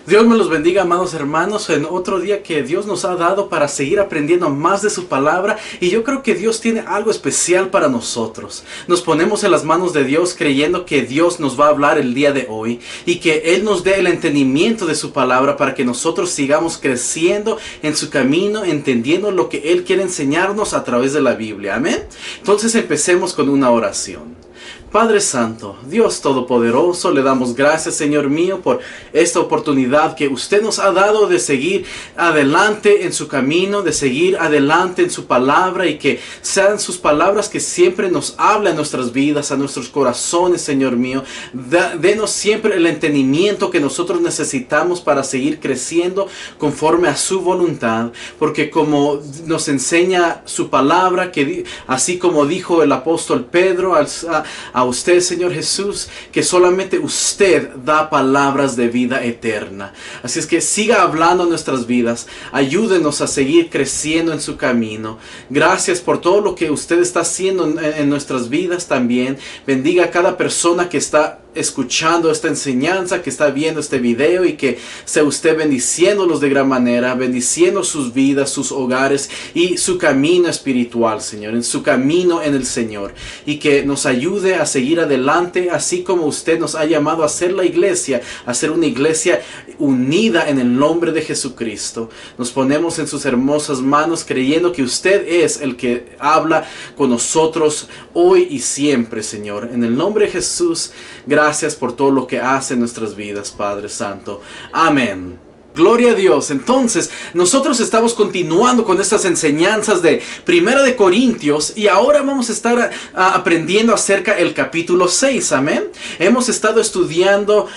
Dios me los bendiga, amados hermanos, en otro día que Dios nos ha dado para seguir aprendiendo más de su palabra. Y yo creo que Dios tiene algo especial para nosotros. Nos ponemos en las manos de Dios creyendo que Dios nos va a hablar el día de hoy y que Él nos dé el entendimiento de su palabra para que nosotros sigamos creciendo en su camino, entendiendo lo que Él quiere enseñarnos a través de la Biblia. Amén. Entonces empecemos con una oración. Padre Santo, Dios Todopoderoso, le damos gracias, Señor mío, por esta oportunidad que usted nos ha dado de seguir adelante en su camino, de seguir adelante en su palabra, y que sean sus palabras que siempre nos hablen a nuestras vidas, a nuestros corazones, Señor mío. Denos siempre el entendimiento que nosotros necesitamos para seguir creciendo conforme a su voluntad, porque como nos enseña su palabra, que así como dijo el apóstol Pedro a usted, Señor Jesús, que solamente usted da palabras de vida eterna. Así es que siga hablando en nuestras vidas, ayúdenos a seguir creciendo en su camino. Gracias por todo lo que usted está haciendo en nuestras vidas también. Bendiga a cada persona que está escuchando esta enseñanza, que está viendo este video, y que sea usted bendiciéndolos de gran manera, bendiciendo sus vidas, sus hogares y su camino espiritual, Señor, en su camino en el Señor, y que nos ayude a seguir adelante, así como usted nos ha llamado a ser la iglesia, a ser una iglesia unida en el nombre de Jesucristo. Nos ponemos en sus hermosas manos, creyendo que usted es el que habla con nosotros hoy y siempre, Señor. En el nombre de Jesús, gracias por todo lo que hace en nuestras vidas, Padre Santo. Amén. Gloria a Dios. Entonces, nosotros estamos continuando con estas enseñanzas de Primera de Corintios, y ahora vamos a estar aprendiendo acerca del capítulo 6. Amén. Hemos estado estudiando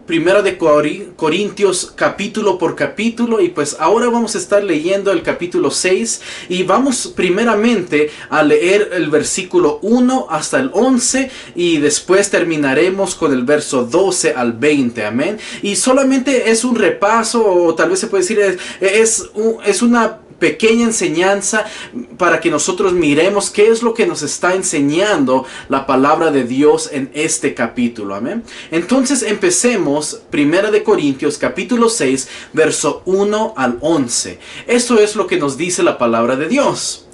Primera de Corintios capítulo por capítulo, y pues ahora vamos a estar leyendo el capítulo 6, y vamos primeramente a leer el versículo 1 hasta el 11, y después terminaremos con el verso 12 al 20, amén. Y solamente es un repaso, o tal vez se puede decir, es una pequeña enseñanza para que nosotros miremos qué es lo que nos está enseñando la palabra de Dios en este capítulo. Amén. Entonces empecemos Primera de Corintios capítulo 6 verso 1 al 11. Esto es lo que nos dice la palabra de Dios.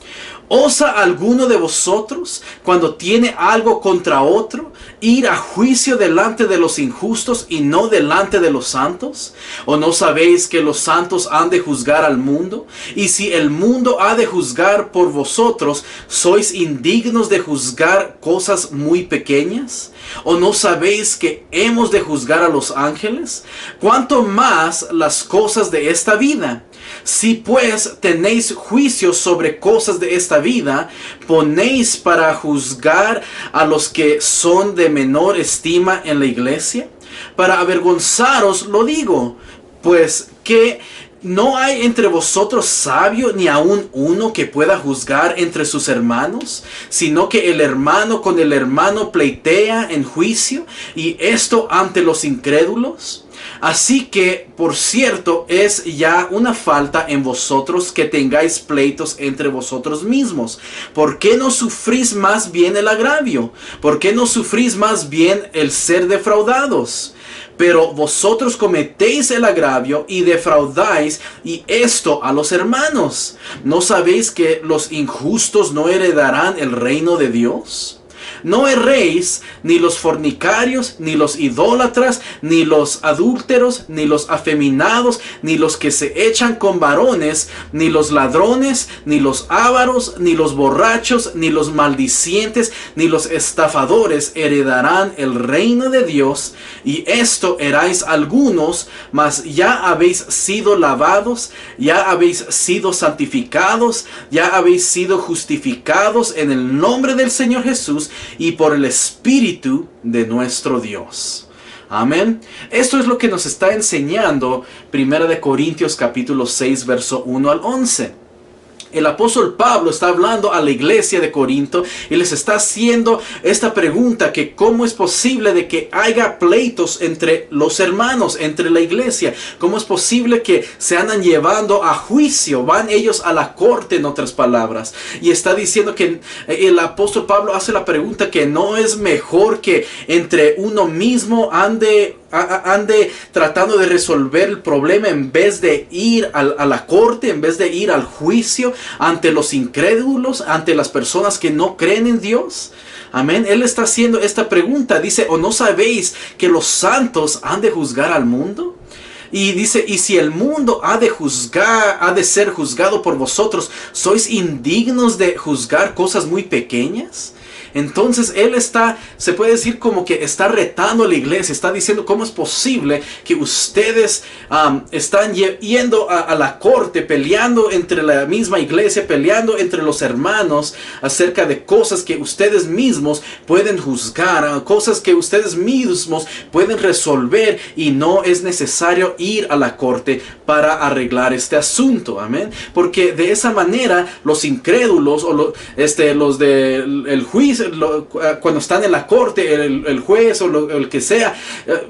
¿Osa alguno de vosotros, cuando tiene algo contra otro, ir a juicio delante de los injustos y no delante de los santos? ¿O no sabéis que los santos han de juzgar al mundo? Y si el mundo ha de juzgar por vosotros, ¿sois indignos de juzgar cosas muy pequeñas? ¿O no sabéis que hemos de juzgar a los ángeles? ¿Cuánto más las cosas de esta vida? Si pues tenéis juicios sobre cosas de esta vida, ¿ponéis para juzgar a los que son de menor estima en la iglesia? Para avergonzaros lo digo, pues que ¿no hay entre vosotros sabio ni aun uno que pueda juzgar entre sus hermanos? Sino que el hermano con el hermano pleitea en juicio, y esto ante los incrédulos. Así que, por cierto, es ya una falta en vosotros que tengáis pleitos entre vosotros mismos. ¿Por qué no sufrís más bien el agravio? ¿Por qué no sufrís más bien el ser defraudados? Pero vosotros cometéis el agravio y defraudáis, y esto a los hermanos. ¿No sabéis que los injustos no heredarán el reino de Dios? No erréis, ni los fornicarios, ni los idólatras, ni los adúlteros, ni los afeminados, ni los que se echan con varones, ni los ladrones, ni los ávaros, ni los borrachos, ni los maldicientes, ni los estafadores heredarán el reino de Dios. Y esto erais algunos, mas ya habéis sido lavados, ya habéis sido santificados, ya habéis sido justificados en el nombre del Señor Jesús y por el Espíritu de nuestro Dios. Amén. Esto es lo que nos está enseñando Primera de Corintios capítulo 6 verso 1 al 11. El apóstol Pablo está hablando a la iglesia de Corinto y les está haciendo esta pregunta, que cómo es posible de que haya pleitos entre los hermanos, entre la iglesia. ¿Cómo es posible que se andan llevando a juicio? Van ellos a la corte, en otras palabras. Y está diciendo que el apóstol Pablo hace la pregunta, que no es mejor que entre uno mismo ande ande tratando de resolver el problema en vez de ir a la corte, en vez de ir al juicio ante los incrédulos, ante las personas que no creen en Dios. Amén. Él está haciendo esta pregunta. Dice, ¿o no sabéis que los santos han de juzgar al mundo? Y dice, y si el mundo ha de ser juzgado por vosotros, ¿sois indignos de juzgar cosas muy pequeñas? Entonces él se puede decir como que está retando a la iglesia, está diciendo cómo es posible que ustedes están yendo a la corte, peleando entre la misma iglesia, peleando entre los hermanos acerca de cosas que ustedes mismos pueden juzgar, cosas que ustedes mismos pueden resolver, y no es necesario ir a la corte para arreglar este asunto. Amén. Porque de esa manera los incrédulos o los del juicio, cuando están en la corte, el juez o el que sea,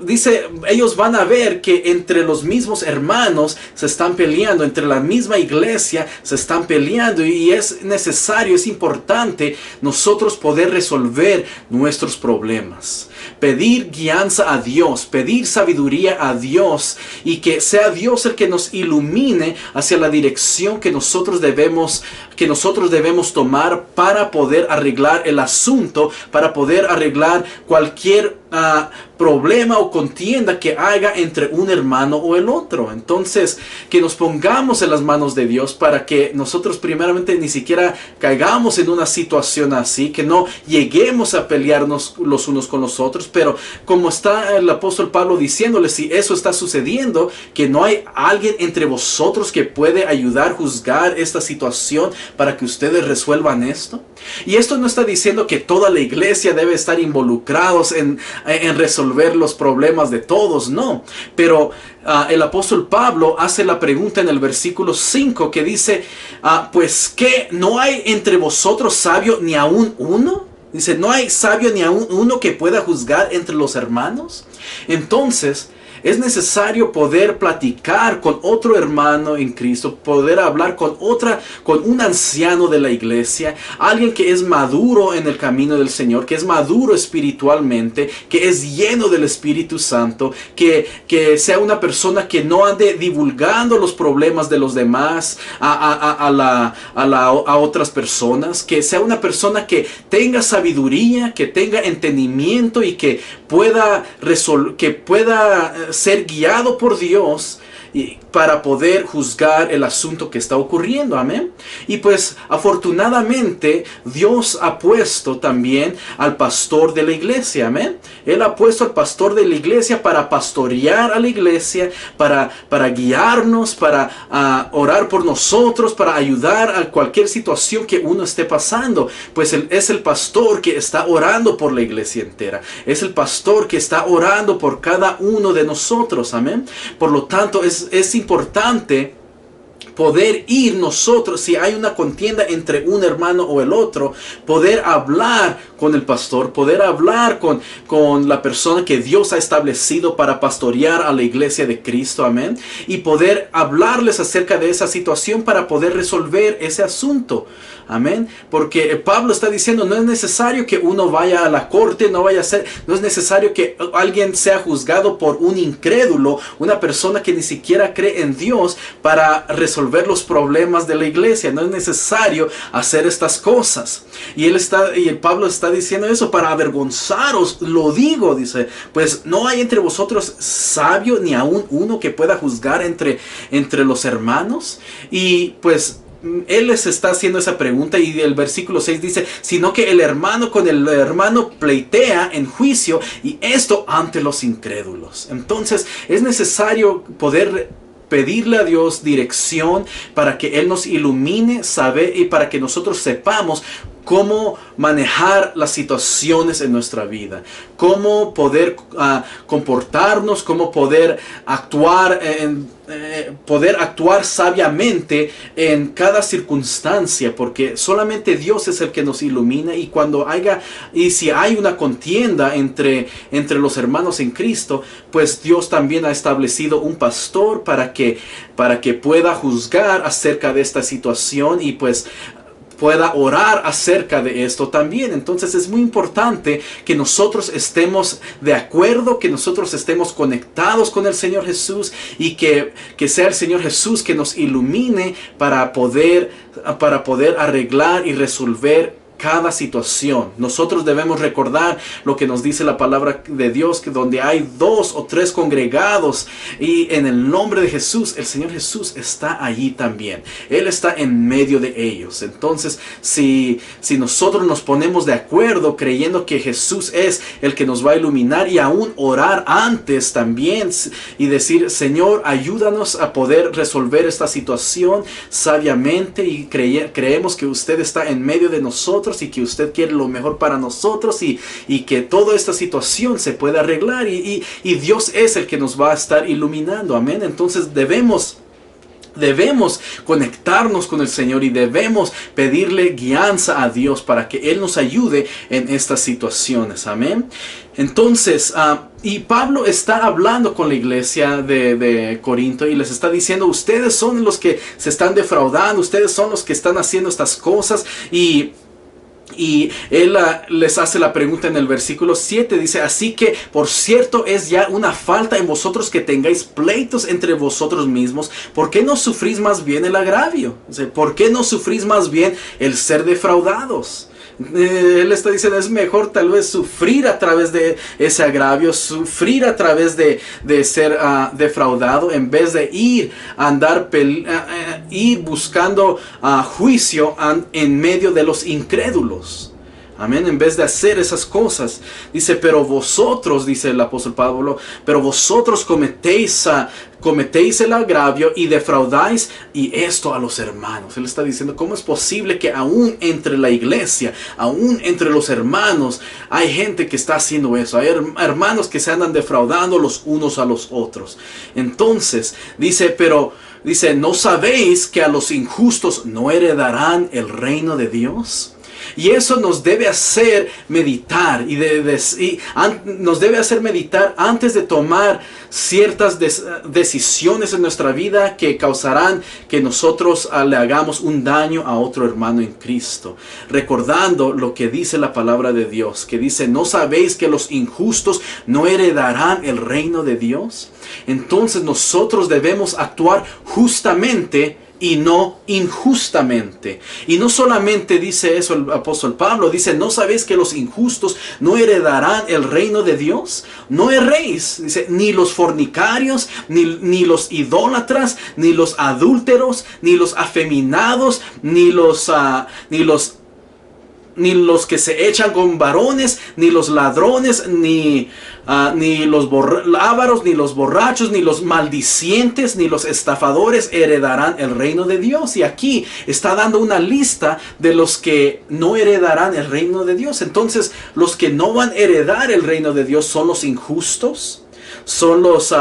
dice, ellos van a ver que entre los mismos hermanos se están peleando, entre la misma iglesia se están peleando, y es necesario, es importante nosotros poder resolver nuestros problemas. Pedir guianza a Dios, pedir sabiduría a Dios, y que sea Dios el que nos ilumine hacia la dirección que nosotros debemos tomar para poder arreglar el asunto, para poder arreglar cualquier problema o contienda que haya entre un hermano o el otro. Entonces, que nos pongamos en las manos de Dios para que nosotros primeramente ni siquiera caigamos en una situación así, que no lleguemos a pelearnos los unos con los otros. Pero como está el apóstol Pablo diciéndole, si eso está sucediendo, que no hay alguien entre vosotros que puede ayudar a juzgar esta situación para que ustedes resuelvan esto. Y esto no está diciendo que toda la iglesia debe estar involucrados en resolver los problemas de todos, no. Pero el apóstol Pablo hace la pregunta en el versículo 5 que dice, pues ¿qué? ¿No hay entre vosotros sabio ni aún uno? Dice, ¿no hay sabio ni aún uno que pueda juzgar entre los hermanos? Entonces, es necesario poder platicar con otro hermano en Cristo, poder hablar con un anciano de la iglesia, alguien que es maduro en el camino del Señor, que es maduro espiritualmente, que es lleno del Espíritu Santo, que sea una persona que no ande divulgando los problemas de los demás a otras personas, que sea una persona que tenga sabiduría, que tenga entendimiento y que pueda ser guiado por Dios para poder juzgar el asunto que está ocurriendo. Amén. Y pues afortunadamente Dios ha puesto también al pastor de la iglesia. Amén. Él ha puesto al pastor de la iglesia para pastorear a la iglesia, para guiarnos, para orar por nosotros, para ayudar a cualquier situación que uno esté pasando. Pues él es el pastor que está orando por la iglesia entera. Es el pastor que está orando por cada uno de nosotros. Amén. Por lo tanto, es importante poder ir nosotros, si hay una contienda entre un hermano o el otro, poder hablar con el pastor, poder hablar con la persona que Dios ha establecido para pastorear a la iglesia de Cristo, amén, y poder hablarles acerca de esa situación para poder resolver ese asunto, amén, porque Pablo está diciendo, no es necesario que uno vaya a la corte, no es necesario que alguien sea juzgado por un incrédulo, una persona que ni siquiera cree en Dios, para resolver los problemas de la iglesia. No es necesario hacer estas cosas. Y Pablo está diciendo eso para avergonzaros, lo digo, dice, pues no hay entre vosotros sabio ni aún uno que pueda juzgar entre los hermanos. Y pues él les está haciendo esa pregunta, y el versículo 6 dice, sino que el hermano con el hermano pleitea en juicio, y esto ante los incrédulos. Entonces es necesario poder pedirle a Dios dirección para que Él nos ilumine, y para que nosotros sepamos cómo manejar las situaciones en nuestra vida, cómo poder comportarnos, cómo poder actuar sabiamente en cada circunstancia, porque solamente Dios es el que nos ilumina. Y si hay una contienda entre los hermanos en Cristo, pues Dios también ha establecido un pastor para que pueda juzgar acerca de esta situación, y pues pueda orar acerca de esto también. Entonces es muy importante que nosotros estemos de acuerdo, que nosotros estemos conectados con el Señor Jesús y que sea el Señor Jesús que nos ilumine para poder arreglar y resolver cada situación. Nosotros debemos recordar lo que nos dice la palabra de Dios, que donde hay 2 o 3 congregados y en el nombre de Jesús, el Señor Jesús está allí también. Él está en medio de ellos. Entonces, si nosotros nos ponemos de acuerdo creyendo que Jesús es el que nos va a iluminar y aún orar antes también y decir, Señor, ayúdanos a poder resolver esta situación sabiamente, y creemos que usted está en medio de nosotros y que usted quiere lo mejor para nosotros y que toda esta situación se puede arreglar y Dios es el que nos va a estar iluminando. Amén. Entonces debemos conectarnos con el Señor y debemos pedirle guianza a Dios para que Él nos ayude en estas situaciones. Amén. Entonces, y Pablo está hablando con la iglesia de Corinto y les está diciendo, ustedes son los que se están defraudando, ustedes son los que están haciendo estas cosas. Y él les hace la pregunta en el versículo 7, dice, así que por cierto es ya una falta en vosotros que tengáis pleitos entre vosotros mismos. ¿Por qué no sufrís más bien el agravio? O sea, ¿por qué no sufrís más bien el ser defraudados? Él está diciendo, es mejor tal vez sufrir a través de ese agravio, sufrir a través de ser defraudado, en vez de ir buscando juicio en medio de los incrédulos. Amén, en vez de hacer esas cosas. Dice, pero vosotros, dice el apóstol Pablo, pero vosotros cometéis el agravio y defraudáis, y esto a los hermanos. Él está diciendo, ¿cómo es posible que aún entre la iglesia, aún entre los hermanos, hay gente que está haciendo eso? Hay hermanos que se andan defraudando los unos a los otros. Entonces, dice, ¿no sabéis que a los injustos no heredarán el reino de Dios? Y eso nos debe hacer meditar nos debe hacer meditar antes de tomar ciertas decisiones en nuestra vida que causarán que nosotros le hagamos un daño a otro hermano en Cristo. Recordando lo que dice la palabra de Dios, que dice, ¿no sabéis que los injustos no heredarán el reino de Dios? Entonces nosotros debemos actuar justamente y no injustamente. Y no solamente dice eso el apóstol Pablo, dice, ¿no sabéis que los injustos no heredarán el reino de Dios? No erréis, dice, ni los fornicarios, ni los idólatras, ni los adúlteros, ni los afeminados, ni los que se echan con varones, ni los ladrones, ni los ávaros, ni los borrachos, ni los maldicientes, ni los estafadores heredarán el reino de Dios. Y aquí está dando una lista de los que no heredarán el reino de Dios. Entonces, los que no van a heredar el reino de Dios son los injustos, son los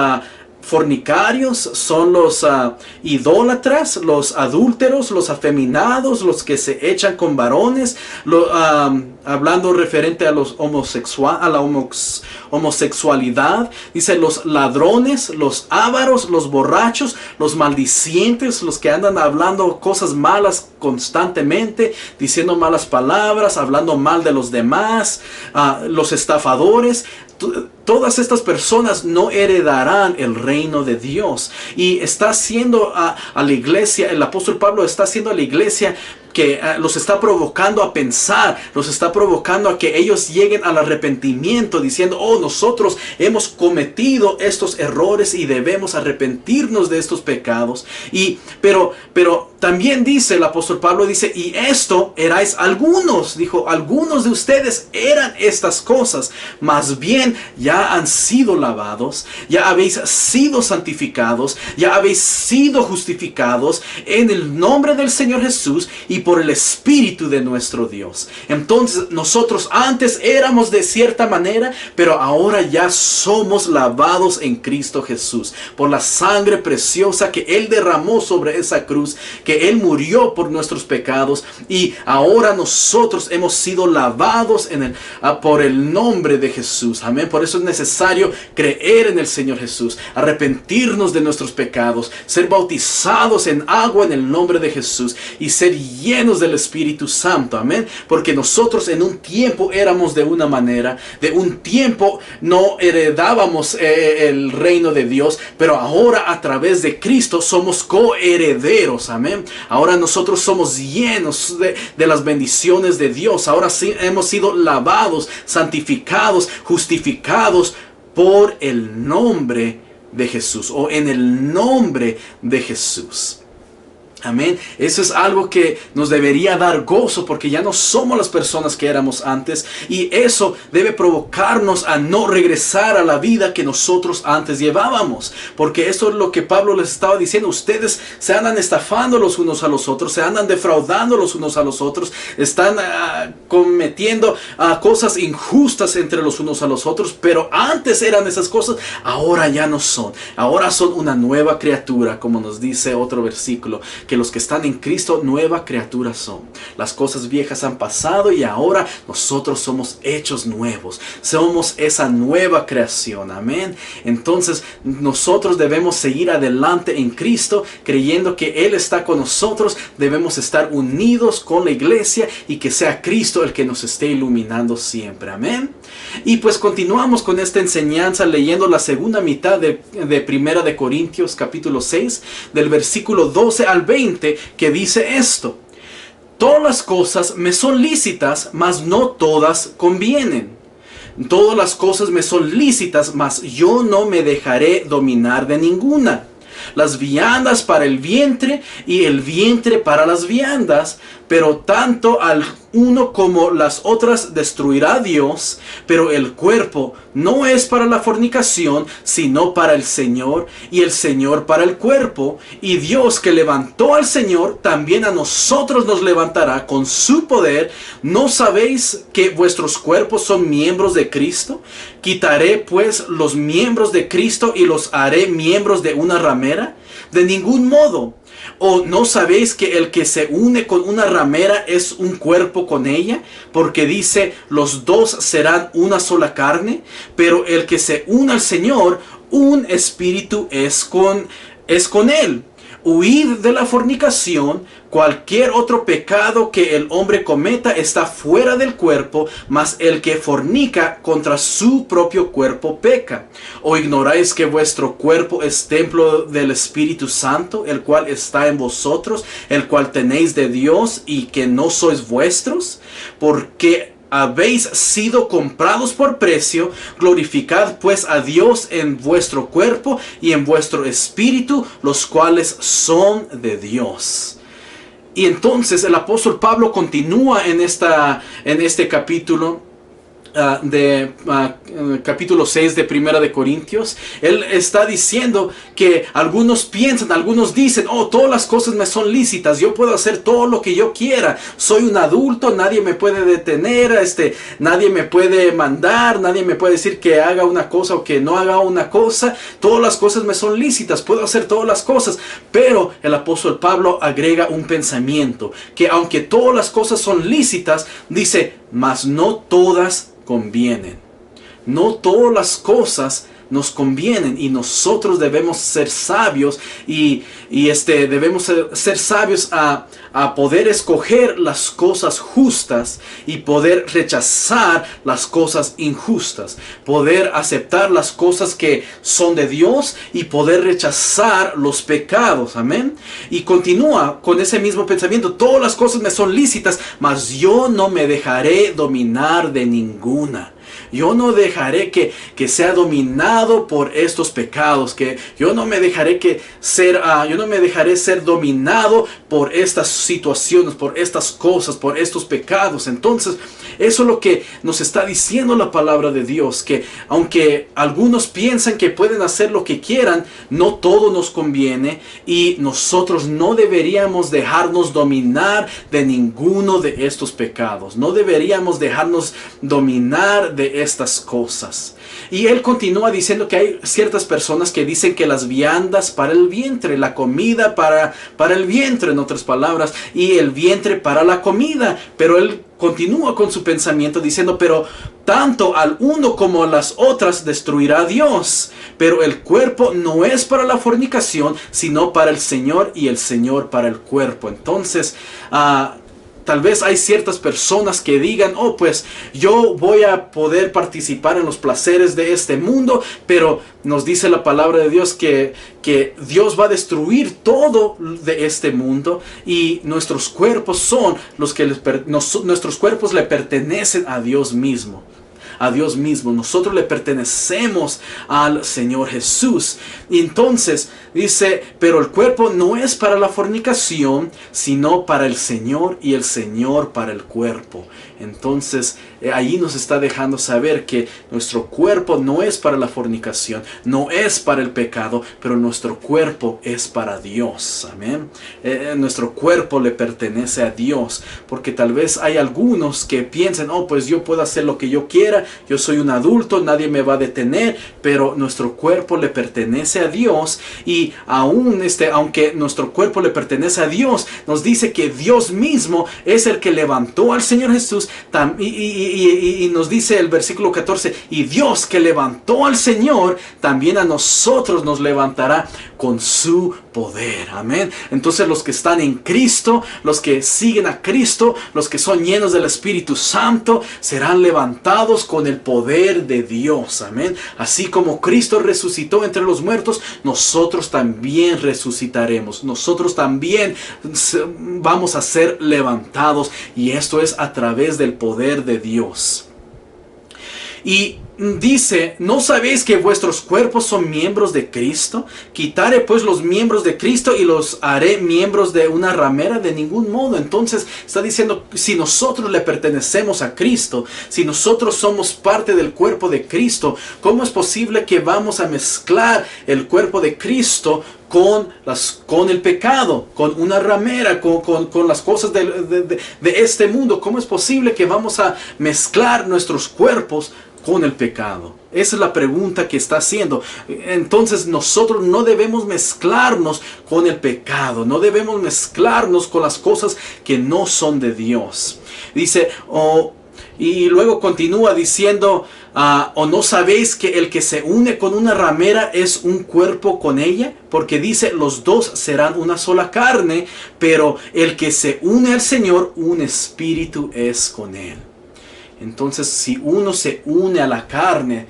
fornicarios, son los idólatras, los adúlteros, los afeminados, los que se echan con varones, hablando referente a la homosexualidad, dice los ladrones, los ávaros, los borrachos, los maldicientes, los que andan hablando cosas malas constantemente, diciendo malas palabras, hablando mal de los demás, los estafadores. Todas estas personas no heredarán el reino de Dios. Y está haciendo a la iglesia, el apóstol Pablo está haciendo a la iglesia que los está provocando a pensar, los está provocando a que ellos lleguen al arrepentimiento, diciendo, oh, nosotros hemos cometido estos errores y debemos arrepentirnos de estos pecados. Pero también dice el apóstol Pablo, dice, y esto erais algunos, dijo, algunos de ustedes eran estas cosas, más bien ya han sido lavados, ya habéis sido santificados, ya habéis sido justificados en el nombre del Señor Jesús y por el Espíritu de nuestro Dios. Entonces nosotros antes éramos de cierta manera, pero ahora ya somos lavados en Cristo Jesús por la sangre preciosa que Él derramó sobre esa cruz, que Él murió por nuestros pecados, y ahora nosotros hemos sido lavados por el nombre de Jesús. Amén. Por eso es necesario creer en el Señor Jesús, arrepentirnos de nuestros pecados, ser bautizados en agua en el nombre de Jesús y ser llenos llenos del Espíritu Santo, amén. Porque nosotros en un tiempo éramos de una manera, de un tiempo no heredábamos el reino de Dios, pero ahora a través de Cristo somos coherederos, amén. Ahora nosotros somos llenos de las bendiciones de Dios. Ahora sí hemos sido lavados, santificados, justificados por el nombre de Jesús, o en el nombre de Jesús. Amén. Eso es algo que nos debería dar gozo, porque ya no somos las personas que éramos antes, y eso debe provocarnos a no regresar a la vida que nosotros antes llevábamos, porque eso es lo que Pablo les estaba diciendo. Ustedes se andan estafando los unos a los otros, se andan defraudando los unos a los otros, están cometiendo cosas injustas entre los unos a los otros, pero antes eran esas cosas, ahora ya no son. Ahora son una nueva criatura, como nos dice otro versículo, que los que están en Cristo nueva criatura son. Las cosas viejas han pasado y ahora nosotros somos hechos nuevos. Somos esa nueva creación. Amén. Entonces nosotros debemos seguir adelante en Cristo, creyendo que Él está con nosotros. Debemos estar unidos con la iglesia y que sea Cristo el que nos esté iluminando siempre. Amén. Y pues continuamos con esta enseñanza leyendo la segunda mitad de Primera de Corintios capítulo 6, del versículo 12 al 20, que dice esto: todas las cosas me son lícitas, mas no todas convienen. Todas las cosas me son lícitas, mas yo no me dejaré dominar de ninguna. Las viandas para el vientre y el vientre para las viandas, pero tanto al uno como las otras destruirá Dios. Pero el cuerpo no es para la fornicación, sino para el Señor, y el Señor para el cuerpo. Y Dios, que levantó al Señor, también a nosotros nos levantará con su poder. ¿No sabéis que vuestros cuerpos son miembros de Cristo? ¿Quitaré pues los miembros de Cristo y los haré miembros de una ramera? De ningún modo. ¿O no sabéis que el que se une con una ramera es un cuerpo con ella? Porque dice, los dos serán una sola carne. Pero el que se une al Señor, un espíritu es con él. Huid de la fornicación. Cualquier otro pecado que el hombre cometa está fuera del cuerpo, mas el que fornica contra su propio cuerpo peca. ¿O ignoráis que vuestro cuerpo es templo del Espíritu Santo, el cual está en vosotros, el cual tenéis de Dios, y que no sois vuestros? Porque habéis sido comprados por precio. Glorificad pues a Dios en vuestro cuerpo y en vuestro espíritu, los cuales son de Dios. Y entonces el apóstol Pablo continúa en este capítulo capítulo 6 de Primera de Corintios. Él está diciendo que algunos piensan, algunos dicen: oh, todas las cosas me son lícitas, yo puedo hacer todo lo que yo quiera, soy un adulto, nadie me puede detener, nadie me puede mandar, nadie me puede decir que haga una cosa o que no haga una cosa, todas las cosas me son lícitas, puedo hacer todas las cosas. Pero el apóstol Pablo agrega un pensamiento, que aunque todas las cosas son lícitas, dice, mas no todas convienen. No todas las cosas nos convienen, y nosotros debemos ser sabios y debemos ser sabios a poder escoger las cosas justas y poder rechazar las cosas injustas, poder aceptar las cosas que son de Dios y poder rechazar los pecados. Amén. Y continúa con ese mismo pensamiento: todas las cosas me son lícitas, mas yo no me dejaré dominar de ninguna. Yo no dejaré que sea dominado por estos pecados, que yo no me dejaré ser dominado por estas situaciones, por estas cosas, por estos pecados. Entonces, eso es lo que nos está diciendo la palabra de Dios, que aunque algunos piensan que pueden hacer lo que quieran, no todo nos conviene, y nosotros no deberíamos dejarnos dominar de ninguno de estos pecados. No deberíamos dejarnos dominar de estas cosas. Y él continúa diciendo que hay ciertas personas que dicen que las viandas para el vientre, la comida para el vientre, en otras palabras, y el vientre para la comida. Pero él continúa con su pensamiento diciendo: pero tanto al uno como a las otras destruirá Dios. Pero el cuerpo no es para la fornicación, sino para el Señor, y el Señor para el cuerpo. Entonces, tal vez hay ciertas personas que digan, oh, pues yo voy a poder participar en los placeres de este mundo, pero nos dice la palabra de Dios que Dios va a destruir todo de este mundo y nuestros cuerpos son los que nuestros cuerpos le pertenecen a Dios mismo. A Dios mismo, nosotros le pertenecemos al Señor Jesús. Y entonces dice, pero el cuerpo no es para la fornicación, sino para el Señor, y el Señor para el cuerpo. Entonces ahí nos está dejando saber que nuestro cuerpo no es para la fornicación, no es para el pecado, pero nuestro cuerpo es para Dios. Amén. Nuestro cuerpo le pertenece a Dios, porque tal vez hay algunos que piensen, oh, pues yo puedo hacer lo que yo quiera, yo soy un adulto, nadie me va a detener, pero nuestro cuerpo le pertenece a Dios. Y aún aunque nuestro cuerpo le pertenece a Dios, nos dice que Dios mismo es el que levantó al Señor Jesús. Y nos dice el versículo 14, y Dios que levantó al Señor, también a nosotros nos levantará con su poder. Amén. Entonces los que están en Cristo, los que siguen a Cristo, los que son llenos del Espíritu Santo, serán levantados con el poder de Dios. Amén. Así como Cristo resucitó entre los muertos, nosotros también resucitaremos. Nosotros también vamos a ser levantados, y esto es a través del poder de Dios. Y dice, ¿no sabéis que vuestros cuerpos son miembros de Cristo? Quitaré pues los miembros de Cristo y los haré miembros de una ramera, de ningún modo. Entonces está diciendo, si nosotros le pertenecemos a Cristo, si nosotros somos parte del cuerpo de Cristo, ¿cómo es posible que vamos a mezclar el cuerpo de Cristo con el pecado, con una ramera, con las cosas de este mundo? ¿Cómo es posible que vamos a mezclar nuestros cuerpos con el pecado? Esa es la pregunta que está haciendo. Entonces nosotros no debemos mezclarnos con el pecado, no debemos mezclarnos con las cosas que no son de Dios. Dice, y luego continúa diciendo, ¿o no sabéis que el que se une con una ramera es un cuerpo con ella? Porque dice, los dos serán una sola carne, pero el que se une al Señor, un espíritu es con él. Entonces, si uno se une a la carne,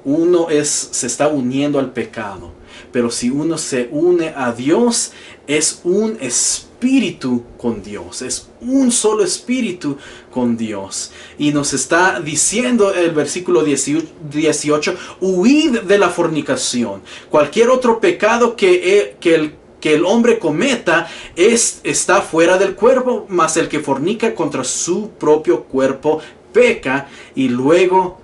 se está uniendo al pecado. Pero si uno se une a Dios, es un espíritu con Dios. Es un solo espíritu con Dios. Y nos está diciendo el versículo 18, huid de la fornicación. Cualquier otro pecado que el hombre cometa está fuera del cuerpo, mas el que fornica contra su propio cuerpo peca. Y luego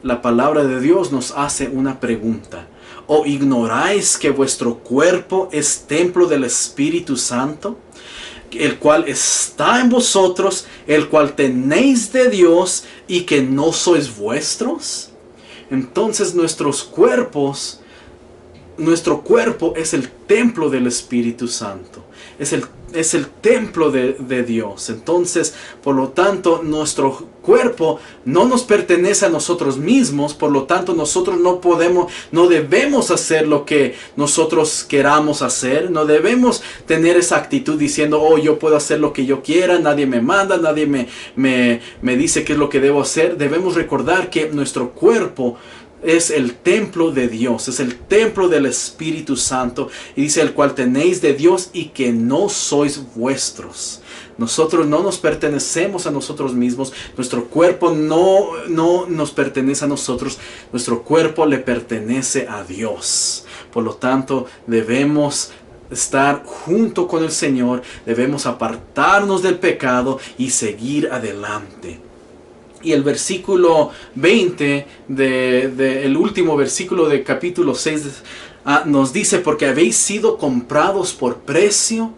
la palabra de Dios nos hace una pregunta. ¿O ignoráis que vuestro cuerpo es templo del Espíritu Santo, el cual está en vosotros, el cual tenéis de Dios, y que no sois vuestros? Entonces nuestro cuerpo es el templo del Espíritu Santo. Es el templo de Dios. Entonces, por lo tanto, nuestro cuerpo no nos pertenece a nosotros mismos. Por lo tanto, nosotros no debemos hacer lo que nosotros queramos hacer. No debemos tener esa actitud diciendo, oh, yo puedo hacer lo que yo quiera, nadie me manda, nadie me dice qué es lo que debo hacer. Debemos recordar que nuestro cuerpo es el templo de Dios, es el templo del Espíritu Santo, y dice, el cual tenéis de Dios y que no sois vuestros. Nosotros no nos pertenecemos a nosotros mismos, nuestro cuerpo no nos pertenece a nosotros, nuestro cuerpo le pertenece a Dios. Por lo tanto, debemos estar junto con el Señor, debemos apartarnos del pecado y seguir adelante. Y el versículo 20, el último versículo de capítulo 6, nos dice, porque habéis sido comprados por precio,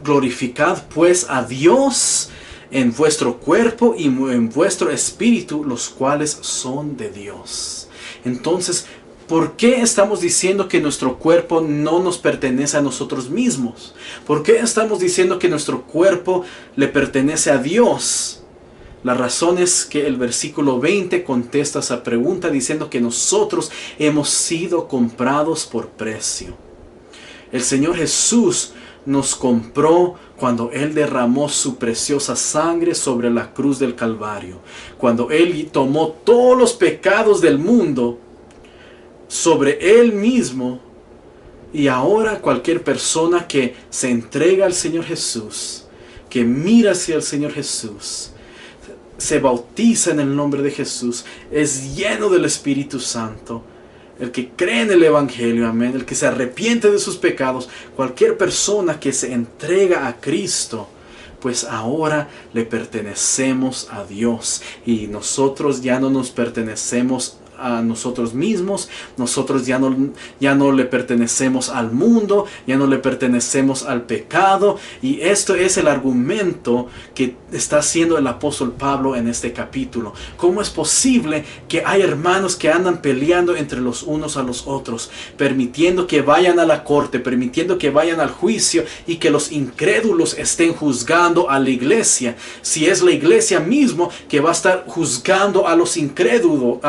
glorificad pues a Dios en vuestro cuerpo y en vuestro espíritu, los cuales son de Dios. Entonces, ¿por qué estamos diciendo que nuestro cuerpo no nos pertenece a nosotros mismos? ¿Por qué estamos diciendo que nuestro cuerpo le pertenece a Dios? La razón es que el versículo 20 contesta esa pregunta diciendo que nosotros hemos sido comprados por precio. El Señor Jesús nos compró cuando Él derramó su preciosa sangre sobre la cruz del Calvario. Cuando Él tomó todos los pecados del mundo sobre Él mismo. Y ahora cualquier persona que se entrega al Señor Jesús, que mira hacia el Señor Jesús, se bautiza en el nombre de Jesús, es lleno del Espíritu Santo, el que cree en el Evangelio, amén, el que se arrepiente de sus pecados, cualquier persona que se entrega a Cristo, pues ahora le pertenecemos a Dios. Y nosotros ya no nos pertenecemos a nosotros mismos, nosotros ya no le pertenecemos al mundo, ya no le pertenecemos al pecado. Y esto es el argumento que está haciendo el apóstol Pablo en este capítulo. ¿Cómo es posible que hay hermanos que andan peleando entre los unos a los otros, permitiendo que vayan a la corte, permitiendo que vayan al juicio y que los incrédulos estén juzgando a la iglesia? Si es la iglesia mismo que va a estar juzgando a los incrédulos,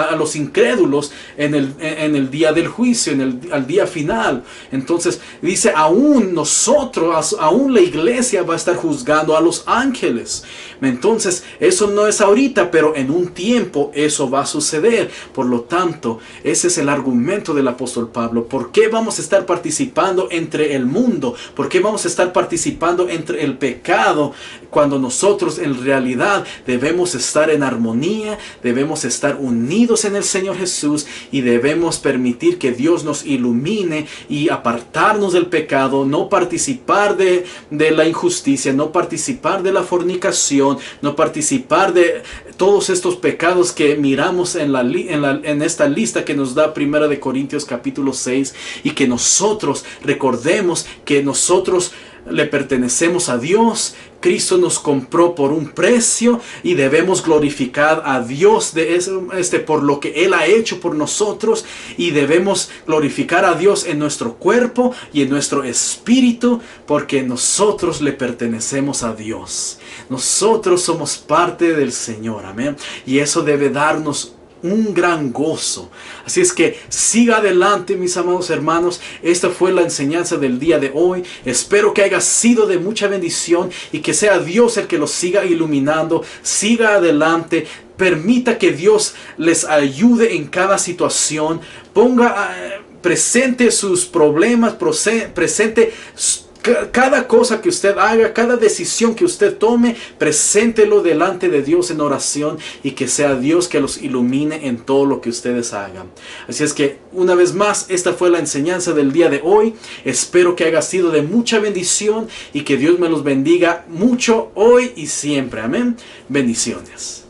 en el día del juicio, al día final. Entonces dice, aún nosotros, aún la iglesia va a estar juzgando a los ángeles. Entonces eso no es ahorita, pero en un tiempo eso va a suceder. Por lo tanto, ese es el argumento del apóstol Pablo. ¿Por qué vamos a estar participando entre el mundo? ¿Por qué vamos a estar participando entre el pecado cuando nosotros en realidad debemos estar en armonía, debemos estar unidos en el Señor Jesús y debemos permitir que Dios nos ilumine y apartarnos del pecado, no participar de la injusticia, no participar de la fornicación, no participar de todos estos pecados que miramos en esta lista que nos da 1 Corintios capítulo 6, y que nosotros recordemos que nosotros le pertenecemos a Dios. Cristo nos compró por un precio y debemos glorificar a Dios por lo que Él ha hecho por nosotros, y debemos glorificar a Dios en nuestro cuerpo y en nuestro espíritu, porque nosotros le pertenecemos a Dios. Nosotros somos parte del Señor, amén. Y eso debe darnos un gran gozo. Así es que siga adelante, mis amados hermanos. Esta fue la enseñanza del día de hoy. Espero que haya sido de mucha bendición y que sea Dios el que los siga iluminando. Siga adelante. Permita que Dios les ayude en cada situación. Presente sus problemas, presente cada cosa que usted haga, cada decisión que usted tome, preséntelo delante de Dios en oración, y que sea Dios que los ilumine en todo lo que ustedes hagan. Así es que, una vez más, esta fue la enseñanza del día de hoy. Espero que haya sido de mucha bendición y que Dios me los bendiga mucho hoy y siempre. Amén. Bendiciones.